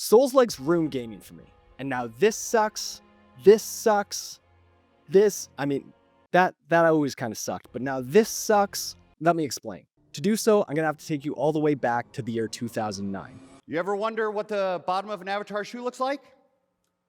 Soulslikes ruined gaming for me. And now this sucks. This sucks. That always kind of sucked. But now this sucks. Let me explain. To do so, I'm going to have to take you all the way back to the year 2009. You ever wonder what the bottom of an avatar shoe looks like?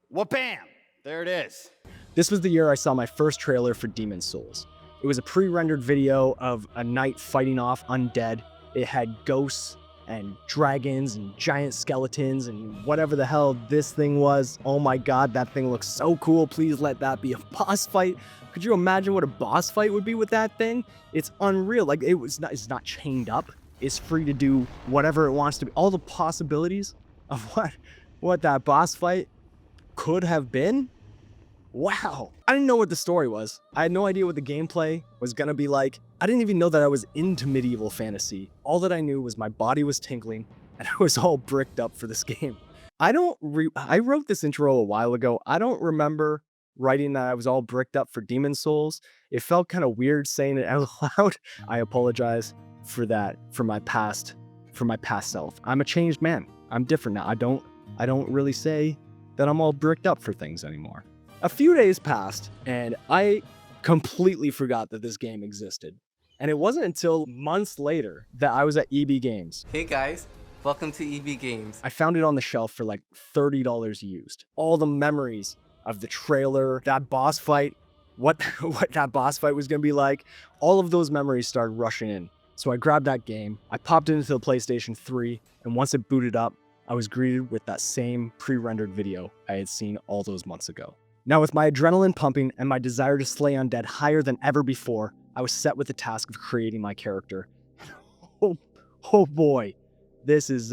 Well, bam! There it is. This was the year I saw my first trailer for Demon's Souls. It was a pre-rendered video of a knight fighting off undead. It had ghosts and dragons and giant skeletons and whatever the hell this thing was. Oh my god, that thing looks so cool. Please let that be a boss fight. Could you imagine what a boss fight would be with that thing? It's unreal. Like, it's not chained up. It's free to do whatever it wants to be. All the possibilities of what that boss fight could have been. Wow. I didn't know what the story was. I had no idea what the gameplay was gonna be like. I didn't even know that I was into medieval fantasy. All that I knew was my body was tingling and I was all bricked up for this game. I wrote this intro a while ago. I don't remember writing that I was all bricked up for Demon's Souls. It felt kind of weird saying it out loud. I apologize for that, for my past self. I'm a changed man. I'm different now. I don't really say that I'm all bricked up for things anymore. A few days passed and I completely forgot that this game existed. And it wasn't until months later that I was at EB Games. Hey guys, welcome to EB Games. I found it on the shelf for like $30 used. All the memories of the trailer, that boss fight, what that boss fight was gonna be like, all of those memories started rushing in. So I grabbed that game, I popped it into the PlayStation 3, and once it booted up, I was greeted with that same pre-rendered video I had seen all those months ago. Now with my adrenaline pumping and my desire to slay undead higher than ever before, I was set with the task of creating my character. Oh boy, this is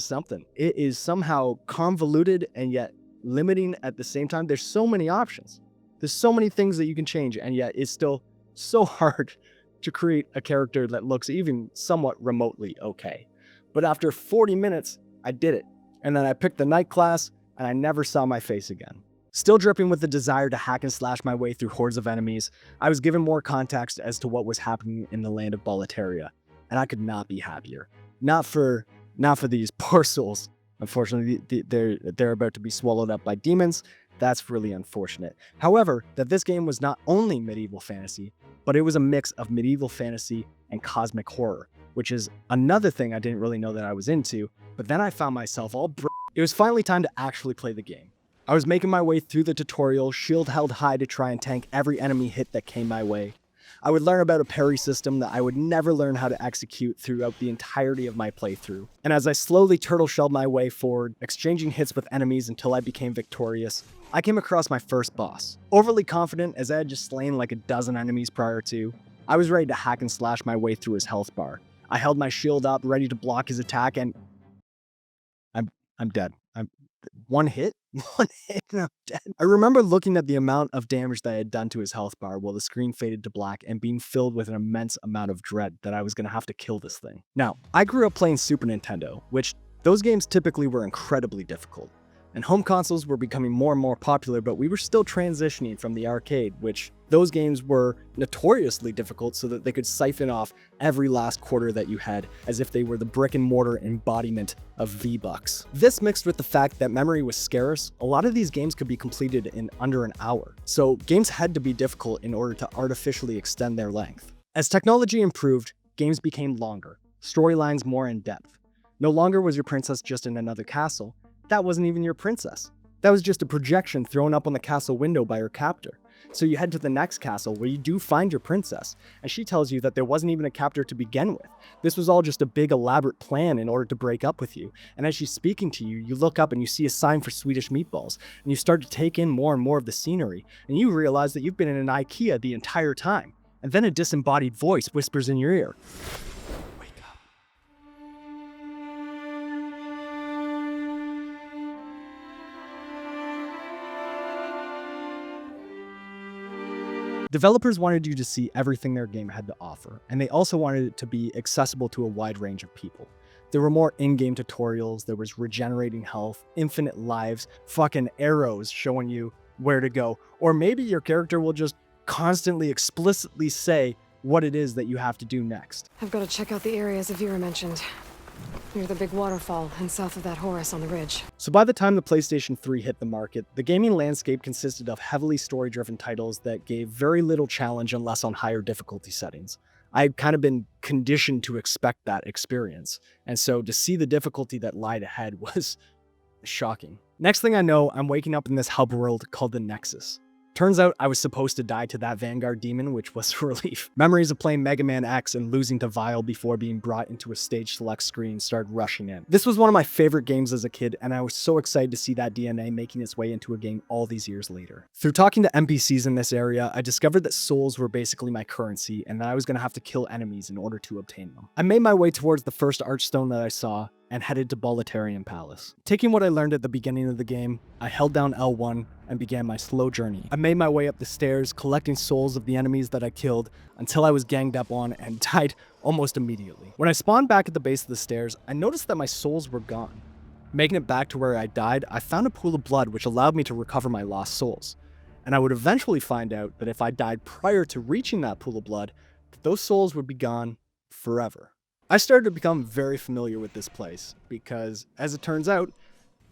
something. It is somehow convoluted and yet limiting at the same time. There's so many options. There's so many things that you can change, and yet it's still so hard to create a character that looks even somewhat remotely okay. But after 40 minutes, I did it. And then I picked the knight class, and I never saw my face again. Still dripping with the desire to hack and slash my way through hordes of enemies, I was given more context as to what was happening in the land of Boletaria, and I could not be happier. Not for these poor souls. Unfortunately, they're about to be swallowed up by demons. That's really unfortunate. However, that this game was not only medieval fantasy, but it was a mix of medieval fantasy and cosmic horror, which is another thing I didn't really know that I was into, but then I found myself all It was finally time to actually play the game. I was making my way through the tutorial, shield held high to try and tank every enemy hit that came my way. I would learn about a parry system that I would never learn how to execute throughout the entirety of my playthrough. And as I slowly turtle shelled my way forward, exchanging hits with enemies until I became victorious, I came across my first boss. Overly confident as I had just slain like a dozen enemies prior to, I was ready to hack and slash my way through his health bar. I held my shield up, ready to block his attack, and I'm dead. One hit and I'm dead. I remember looking at the amount of damage that I had done to his health bar while the screen faded to black and being filled with an immense amount of dread that I was going to have to kill this thing. Now, I grew up playing Super Nintendo, which those games typically were incredibly difficult. And home consoles were becoming more and more popular, but we were still transitioning from the arcade, which those games were notoriously difficult so that they could siphon off every last quarter that you had as if they were the brick and mortar embodiment of V-Bucks. This mixed with the fact that memory was scarce, a lot of these games could be completed in under an hour. So games had to be difficult in order to artificially extend their length. As technology improved, games became longer, storylines more in-depth. No longer was your princess just in another castle. That wasn't even your princess. That was just a projection thrown up on the castle window by her captor. So you head to the next castle where you do find your princess, and she tells you that there wasn't even a captor to begin with. This was all just a big elaborate plan in order to break up with you. And as she's speaking to you, you look up and you see a sign for Swedish meatballs, and you start to take in more and more of the scenery, and you realize that you've been in an IKEA the entire time. And then a disembodied voice whispers in your ear, developers wanted you to see everything their game had to offer, and they also wanted it to be accessible to a wide range of people. There were more in-game tutorials, there was regenerating health, infinite lives, fucking arrows showing you where to go, or maybe your character will just constantly explicitly say what it is that you have to do next. I've got to check out the area Zero mentioned. Near the big waterfall and south of that Horus on the ridge. So by the time the PlayStation 3 hit the market, the gaming landscape consisted of heavily story-driven titles that gave very little challenge unless on higher difficulty settings. I'd kind of been conditioned to expect that experience, and so to see the difficulty that lied ahead was shocking. Next thing I know, I'm waking up in this hub world called the Nexus. Turns out I was supposed to die to that Vanguard demon, which was a relief. Memories of playing Mega Man X and losing to Vile before being brought into a stage select screen started rushing in. This was one of my favorite games as a kid, and I was so excited to see that DNA making its way into a game all these years later. Through talking to NPCs in this area, I discovered that souls were basically my currency, and that I was going to have to kill enemies in order to obtain them. I made my way towards the first archstone that I saw, and headed to Boletarian Palace. Taking what I learned at the beginning of the game, I held down L1 and began my slow journey. I made my way up the stairs, collecting souls of the enemies that I killed until I was ganged up on and died almost immediately. When I spawned back at the base of the stairs, I noticed that my souls were gone. Making it back to where I died, I found a pool of blood which allowed me to recover my lost souls. And I would eventually find out that if I died prior to reaching that pool of blood, that those souls would be gone forever. I started to become very familiar with this place because, as it turns out,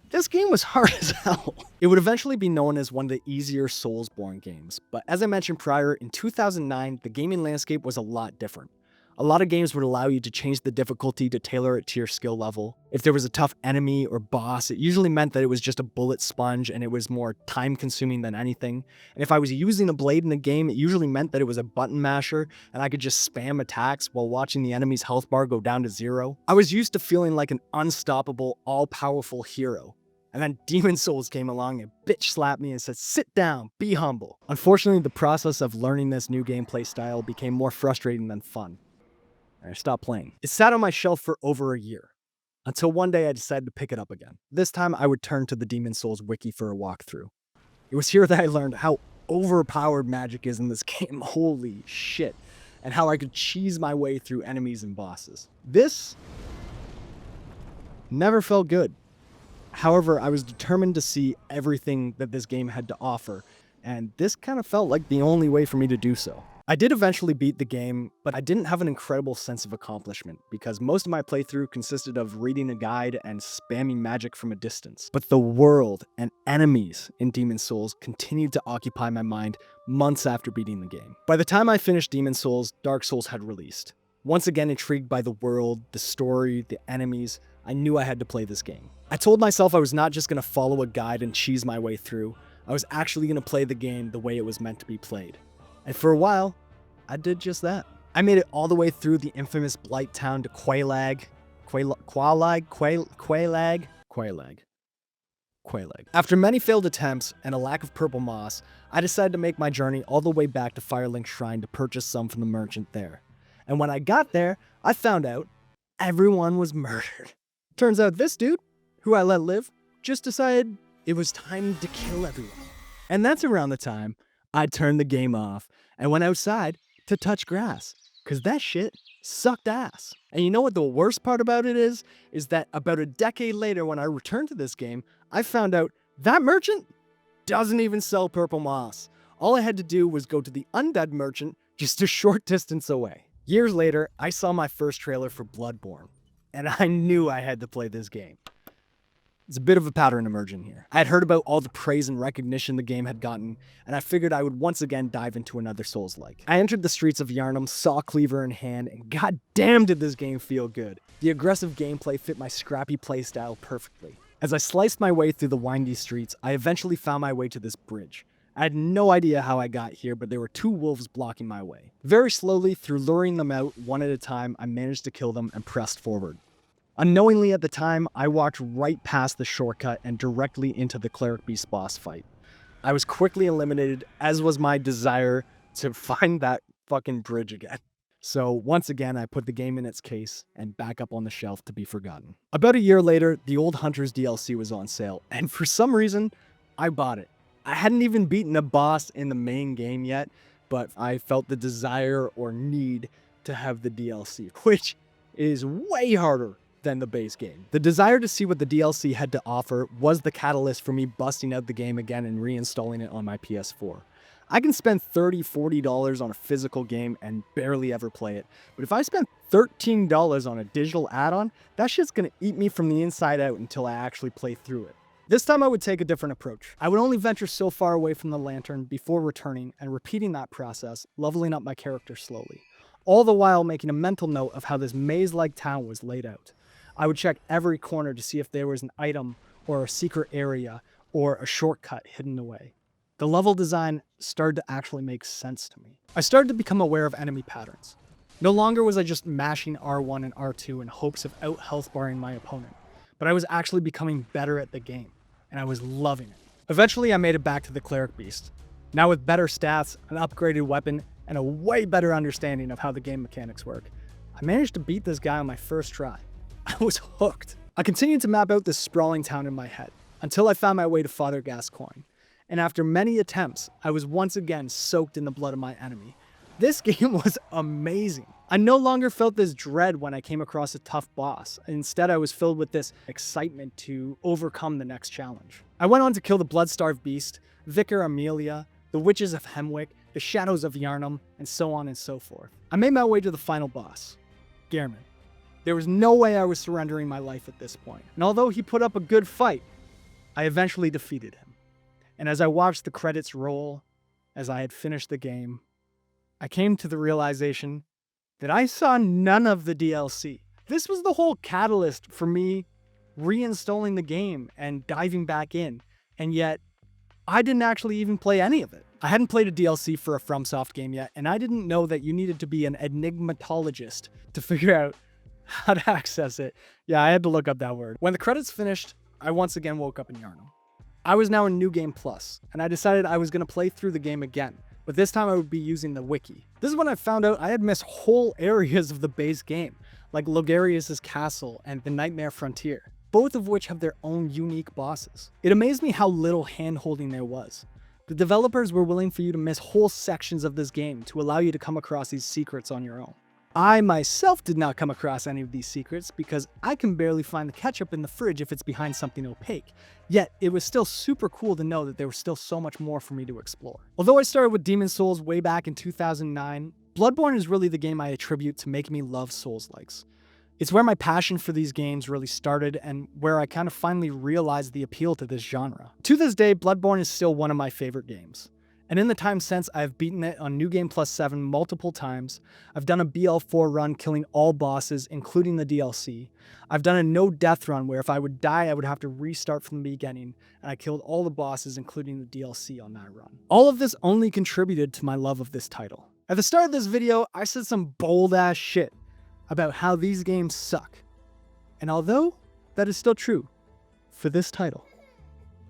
this game was hard as hell. It would eventually be known as one of the easier Soulsborne games, but as I mentioned prior, in 2009, the gaming landscape was a lot different. A lot of games would allow you to change the difficulty to tailor it to your skill level. If there was a tough enemy or boss, it usually meant that it was just a bullet sponge and it was more time consuming than anything. And if I was using a blade in the game, it usually meant that it was a button masher and I could just spam attacks while watching the enemy's health bar go down to 0. I was used to feeling like an unstoppable, all-powerful hero. And then Demon Souls came along and bitch slapped me and said, "Sit down, be humble." Unfortunately, the process of learning this new gameplay style became more frustrating than fun. I stopped playing. It sat on my shelf for over a year, until one day I decided to pick it up again. This time I would turn to the Demon Souls wiki for a walkthrough. It was here that I learned how overpowered magic is in this game, holy shit, and how I could cheese my way through enemies and bosses. This never felt good. However, I was determined to see everything that this game had to offer, and this kind of felt like the only way for me to do so. I did eventually beat the game, but I didn't have an incredible sense of accomplishment because most of my playthrough consisted of reading a guide and spamming magic from a distance. But the world and enemies in Demon Souls continued to occupy my mind months after beating the game. By the time I finished Demon Souls, Dark Souls had released. Once again intrigued by the world, the story, the enemies, I knew I had to play this game. I told myself I was not just going to follow a guide and cheese my way through, I was actually going to play the game the way it was meant to be played. And for a while, I did just that. I made it all the way through the infamous Blight Town to Quelaag. After many failed attempts and a lack of purple moss, I decided to make my journey all the way back to Firelink Shrine to purchase some from the merchant there. And when I got there, I found out everyone was murdered. Turns out this dude, who I let live, just decided it was time to kill everyone. And that's around the time I turned the game off and went outside to touch grass, cause that shit sucked ass. And you know what the worst part about it is that about a decade later when I returned to this game, I found out that merchant doesn't even sell purple moss. All I had to do was go to the undead merchant just a short distance away. Years later, I saw my first trailer for Bloodborne, and I knew I had to play this game. There's a bit of a pattern emerging here. I had heard about all the praise and recognition the game had gotten, and I figured I would once again dive into another Souls-like. I entered the streets of Yharnam, saw Cleaver in hand, and goddamn did this game feel good. The aggressive gameplay fit my scrappy playstyle perfectly. As I sliced my way through the windy streets, I eventually found my way to this bridge. I had no idea how I got here, but there were 2 wolves blocking my way. Very slowly, through luring them out one at a time, I managed to kill them and pressed forward. Unknowingly at the time, I walked right past the shortcut and directly into the Cleric Beast boss fight. I was quickly eliminated, as was my desire to find that fucking bridge again. So once again, I put the game in its case and back up on the shelf to be forgotten. About a year later, the Old Hunters DLC was on sale, and for some reason, I bought it. I hadn't even beaten a boss in the main game yet, but I felt the desire or need to have the DLC, which is way harder than the base game. The desire to see what the DLC had to offer was the catalyst for me busting out the game again and reinstalling it on my PS4. I can spend $30, $40 on a physical game and barely ever play it. But if I spend $13 on a digital add-on, that shit's gonna eat me from the inside out until I actually play through it. This time I would take a different approach. I would only venture so far away from the lantern before returning and repeating that process, leveling up my character slowly. All the while making a mental note of how this maze-like town was laid out. I would check every corner to see if there was an item or a secret area or a shortcut hidden away. The level design started to actually make sense to me. I started to become aware of enemy patterns. No longer was I just mashing R1 and R2 in hopes of out-health barring my opponent, but I was actually becoming better at the game, and I was loving it. Eventually I made it back to the Cleric Beast, now with better stats, an upgraded weapon, and a way better understanding of how the game mechanics work. I managed to beat this guy on my first try. I was hooked. I continued to map out this sprawling town in my head, until I found my way to Father Gascoigne. And after many attempts, I was once again soaked in the blood of my enemy. This game was amazing. I no longer felt this dread when I came across a tough boss. Instead, I was filled with this excitement to overcome the next challenge. I went on to kill the Blood-Starved Beast, Vicar Amelia, the Witches of Hemwick, the Shadows of Yharnam, and so on and so forth. I made my way to the final boss, Gehrman. There was no way I was surrendering my life at this point. And although he put up a good fight, I eventually defeated him. And as I watched the credits roll, as I had finished the game, I came to the realization that I saw none of the DLC. This was the whole catalyst for me reinstalling the game and diving back in, and yet I didn't actually even play any of it. I hadn't played a DLC for a FromSoft game yet, and I didn't know that you needed to be an enigmatologist to figure out how to access it. Yeah, I had to look up that word. When the credits finished, I once again woke up in Yharnam. I was now in New Game Plus, and I decided I was going to play through the game again, but this time I would be using the wiki. This is when I found out I had missed whole areas of the base game, like Logarius' castle and the Nightmare Frontier, both of which have their own unique bosses. It amazed me how little hand-holding there was. The developers were willing for you to miss whole sections of this game to allow you to come across these secrets on your own. I myself did not come across any of these secrets because I can barely find the ketchup in the fridge if it's behind something opaque. Yet, it was still super cool to know that there was still so much more for me to explore. Although I started with Demon's Souls way back in 2009, Bloodborne is really the game I attribute to making me love Soulslikes. It's where my passion for these games really started and where I kind of finally realized the appeal to this genre. To this day, Bloodborne is still one of my favorite games. And in the time since, I've beaten it on New Game Plus 7 multiple times. I've done a BL4 run killing all bosses, including the DLC. I've done a no-death run where if I would die, I would have to restart from the beginning, and I killed all the bosses, including the DLC on that run. All of this only contributed to my love of this title. At the start of this video, I said some bold-ass shit about how these games suck. And although that is still true for this title,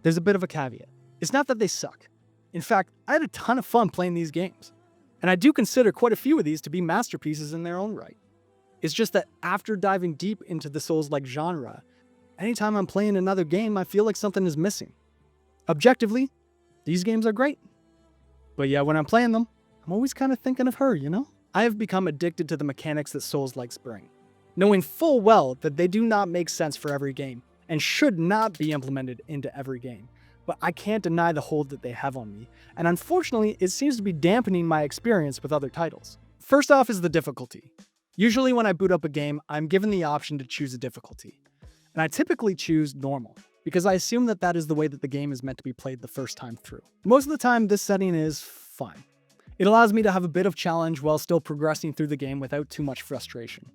there's a bit of a caveat. It's not that they suck. In fact, I had a ton of fun playing these games, and I do consider quite a few of these to be masterpieces in their own right. It's just that after diving deep into the Souls-like genre, anytime I'm playing another game, I feel like something is missing. Objectively, these games are great. But yeah, when I'm playing them, I'm always kind of thinking of her, you know? I have become addicted to the mechanics that Souls-likes bring, knowing full well that they do not make sense for every game, and should not be implemented into every game. But I can't deny the hold that they have on me, and unfortunately, it seems to be dampening my experience with other titles. First off is the difficulty. Usually when I boot up a game, I'm given the option to choose a difficulty, and I typically choose normal, because I assume that that is the way that the game is meant to be played the first time through. Most of the time, this setting is fine. It allows me to have a bit of challenge while still progressing through the game without too much frustration.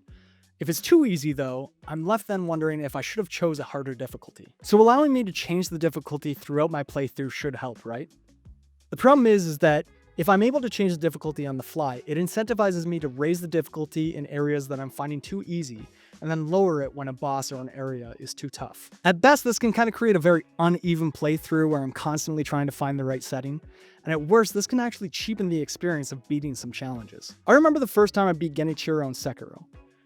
If it's too easy though, I'm left then wondering if I should have chose a harder difficulty. So allowing me to change the difficulty throughout my playthrough should help, right? The problem is that if I'm able to change the difficulty on the fly, it incentivizes me to raise the difficulty in areas that I'm finding too easy, and then lower it when a boss or an area is too tough. At best, this can kind of create a very uneven playthrough where I'm constantly trying to find the right setting, and at worst, this can actually cheapen the experience of beating some challenges. I remember the first time I beat Genichiro in Sekiro.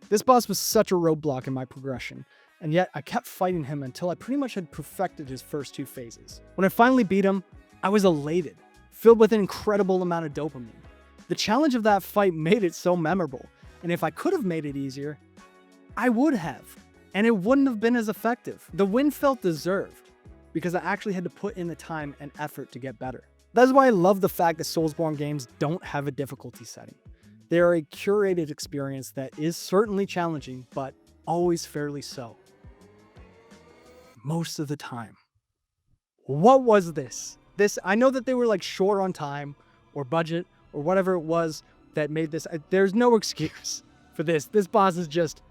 This boss was such a roadblock in my progression, and yet I kept fighting him until I pretty much had perfected his first two phases. When I finally beat him, I was elated, filled with an incredible amount of dopamine. The challenge of that fight made it so memorable, and if I could have made it easier, I would have, and it wouldn't have been as effective. The win felt deserved, because I actually had to put in the time and effort to get better. That's why I love the fact that Soulsborne games don't have a difficulty setting. They are a curated experience that is certainly challenging, but always fairly so. Most of the time. What was this? I know that they were like short on time or budget or whatever it was that made this. There's no excuse for this. This boss is just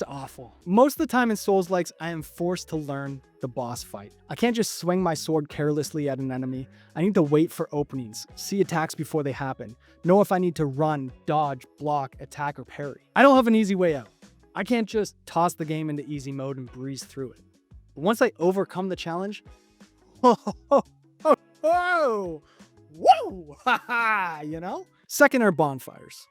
awful. Most of the time in Soulslikes, I am forced to learn the boss fight. I can't just swing my sword carelessly at an enemy. I need to wait for openings, see attacks before they happen, know if I need to run, dodge, block, attack, or parry. I don't have an easy way out. I can't just toss the game into easy mode and breeze through it. But once I overcome the challenge, whoa, haha, you know? Second are bonfires.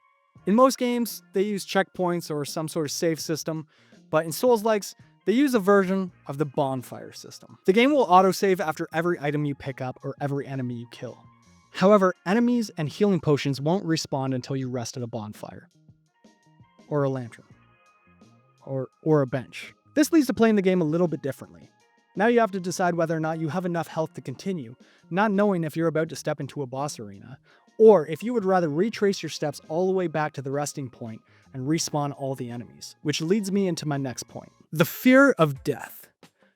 In most games, they use checkpoints or some sort of save system, but in Soulslikes, they use a version of the bonfire system. The game will autosave after every item you pick up or every enemy you kill. However, enemies and healing potions won't respawn until you rest at a bonfire. Or a lantern. Or a bench. This leads to playing the game a little bit differently. Now you have to decide whether or not you have enough health to continue, not knowing if you're about to step into a boss arena, or if you would rather retrace your steps all the way back to the resting point and respawn all the enemies, which leads me into my next point. The fear of death.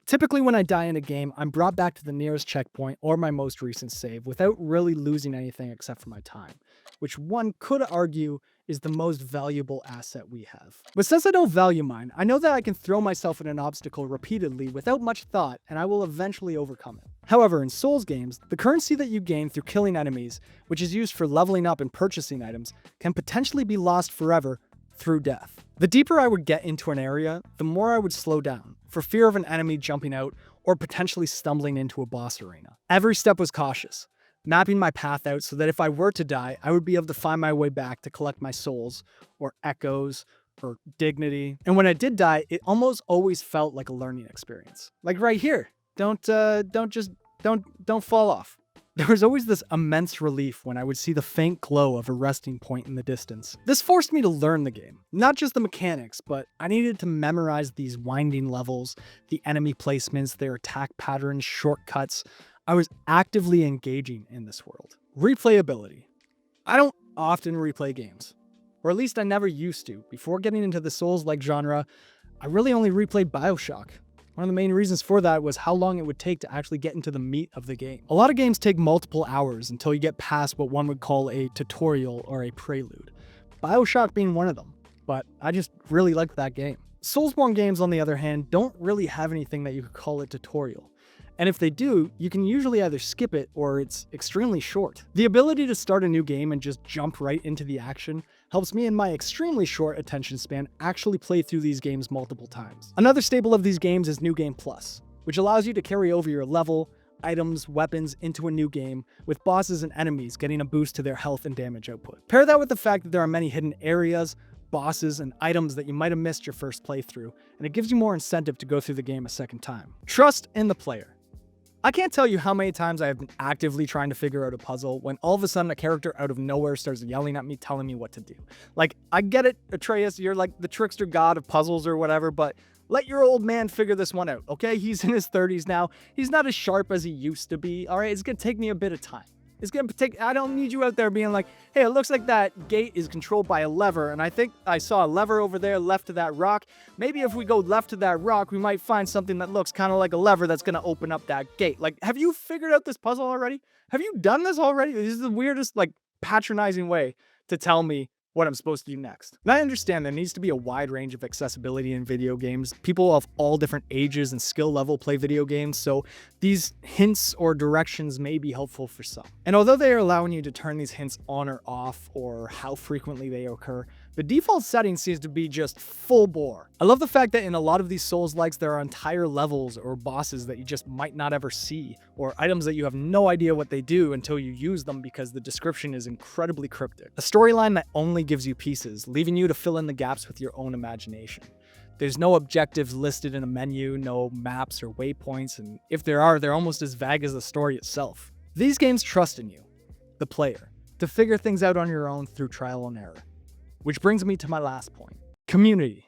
Typically when I die in a game, I'm brought back to the nearest checkpoint or my most recent save without really losing anything except for my time, which one could argue is the most valuable asset we have. But since I don't value mine, I know that I can throw myself in an obstacle repeatedly without much thought, and I will eventually overcome it. However, in Souls games, the currency that you gain through killing enemies, which is used for leveling up and purchasing items, can potentially be lost forever through death. The deeper I would get into an area, the more I would slow down, for fear of an enemy jumping out or potentially stumbling into a boss arena. Every step was cautious, mapping my path out so that if I were to die, I would be able to find my way back to collect my souls, or echoes, or dignity. And when I did die, it almost always felt like a learning experience. Like right here. Don't fall off. There was always this immense relief when I would see the faint glow of a resting point in the distance. This forced me to learn the game. Not just the mechanics, but I needed to memorize these winding levels, the enemy placements, their attack patterns, shortcuts. I was actively engaging in this world. Replayability. I don't often replay games, or at least I never used to. Before getting into the Souls-like genre, I really only replayed BioShock. One of the main reasons for that was how long it would take to actually get into the meat of the game. A lot of games take multiple hours until you get past what one would call a tutorial or a prelude. BioShock being one of them, but I just really liked that game. Soulsborne games, on the other hand, don't really have anything that you could call a tutorial. And if they do, you can usually either skip it or it's extremely short. The ability to start a new game and just jump right into the action helps me in my extremely short attention span actually play through these games multiple times. Another staple of these games is New Game Plus, which allows you to carry over your level, items, weapons into a new game, with bosses and enemies getting a boost to their health and damage output. Pair that with the fact that there are many hidden areas, bosses, and items that you might have missed your first playthrough, and it gives you more incentive to go through the game a second time. Trust in the player. I can't tell you how many times I have been actively trying to figure out a puzzle when all of a sudden a character out of nowhere starts yelling at me, telling me what to do. Like, I get it, Atreus, you're like the trickster god of puzzles or whatever, but let your old man figure this one out, okay? He's in his 30s now. He's not as sharp as he used to be, all right? It's gonna take me a bit of time. I don't need you out there being like, hey, it looks like that gate is controlled by a lever, and I think I saw a lever over there left to that rock. Maybe if we go left to that rock, we might find something that looks kind of like a lever that's going to open up that gate. Like, have you figured out this puzzle already? Have you done this already? This is the weirdest, like, patronizing way to tell me what I'm supposed to do next. And I understand there needs to be a wide range of accessibility in video games. People of all different ages and skill level play video games, so these hints or directions may be helpful for some. And although they are allowing you to turn these hints on or off, or how frequently they occur, the default setting seems to be just full bore. I love the fact that in a lot of these Souls-likes, there are entire levels or bosses that you just might not ever see, or items that you have no idea what they do until you use them because the description is incredibly cryptic. A storyline that only gives you pieces, leaving you to fill in the gaps with your own imagination. There's no objectives listed in a menu, no maps or waypoints, and if there are, they're almost as vague as the story itself. These games trust in you, the player, to figure things out on your own through trial and error. Which brings me to my last point. Community.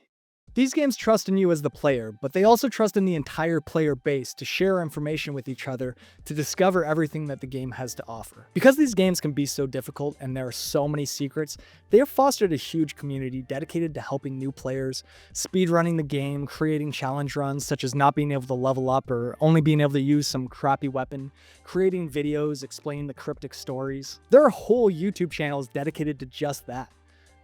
These games trust in you as the player, but they also trust in the entire player base to share information with each other to discover everything that the game has to offer. Because these games can be so difficult and there are so many secrets, they have fostered a huge community dedicated to helping new players, speedrunning the game, creating challenge runs such as not being able to level up or only being able to use some crappy weapon, creating videos explaining the cryptic stories. There are whole YouTube channels dedicated to just that.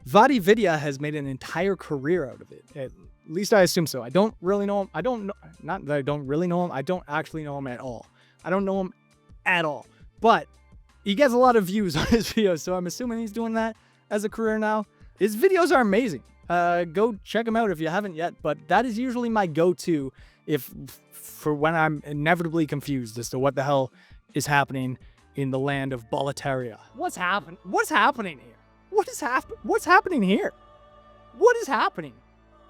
VaatiVidya has made an entire career out of it. At least I assume so. I don't really know him. Not that I don't really know him. I don't actually know him at all. I don't know him at all. But he gets a lot of views on his videos, so I'm assuming he's doing that as a career now. His videos are amazing. Go check him out if you haven't yet, but that is usually my go-to for when I'm inevitably confused as to what the hell is happening in the land of Boletaria. What's happening? What's happening here? What's happening here? What is happening,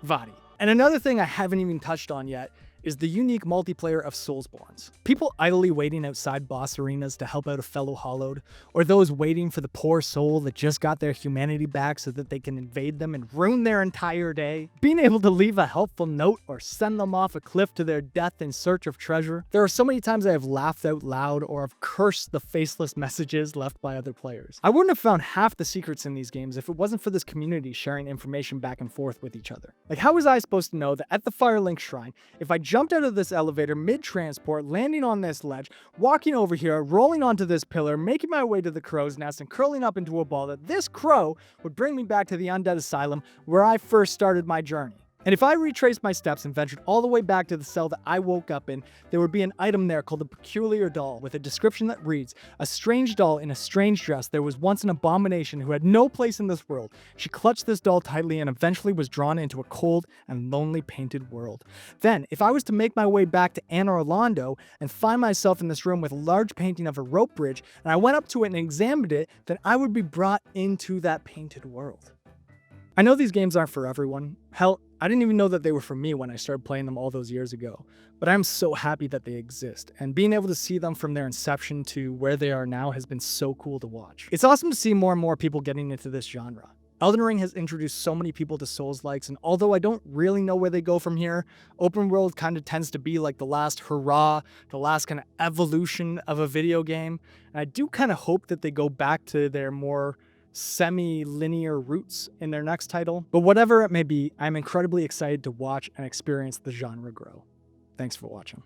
Vaati? And another thing I haven't even touched on yet is the unique multiplayer of Soulsborns. People idly waiting outside boss arenas to help out a fellow hollowed, or those waiting for the poor soul that just got their humanity back so that they can invade them and ruin their entire day. Being able to leave a helpful note or send them off a cliff to their death in search of treasure. There are so many times I have laughed out loud or have cursed the faceless messages left by other players. I wouldn't have found half the secrets in these games if it wasn't for this community sharing information back and forth with each other. Like, how was I supposed to know that at the Firelink Shrine, if I jumped out of this elevator mid-transport, landing on this ledge, walking over here, rolling onto this pillar, making my way to the crow's nest, and curling up into a ball, that this crow would bring me back to the Undead Asylum where I first started my journey? And if I retraced my steps and ventured all the way back to the cell that I woke up in, there would be an item there called the Peculiar Doll with a description that reads, "A strange doll in a strange dress. There was once an abomination who had no place in this world. She clutched this doll tightly and eventually was drawn into a cold and lonely painted world." Then, if I was to make my way back to Anne Orlando and find myself in this room with a large painting of a rope bridge, and I went up to it and examined it, then I would be brought into that painted world. I know these games aren't for everyone. Hell, I didn't even know that they were for me when I started playing them all those years ago, but I'm so happy that they exist, and being able to see them from their inception to where they are now has been so cool to watch. It's awesome to see more and more people getting into this genre. Elden Ring has introduced so many people to Souls-likes, and although I don't really know where they go from here, open world kind of tends to be like the last hurrah, the last kind of evolution of a video game, and I do kind of hope that they go back to their more semi-linear roots in their next title. But whatever it may be, I'm incredibly excited to watch and experience the genre grow. Thanks for watching.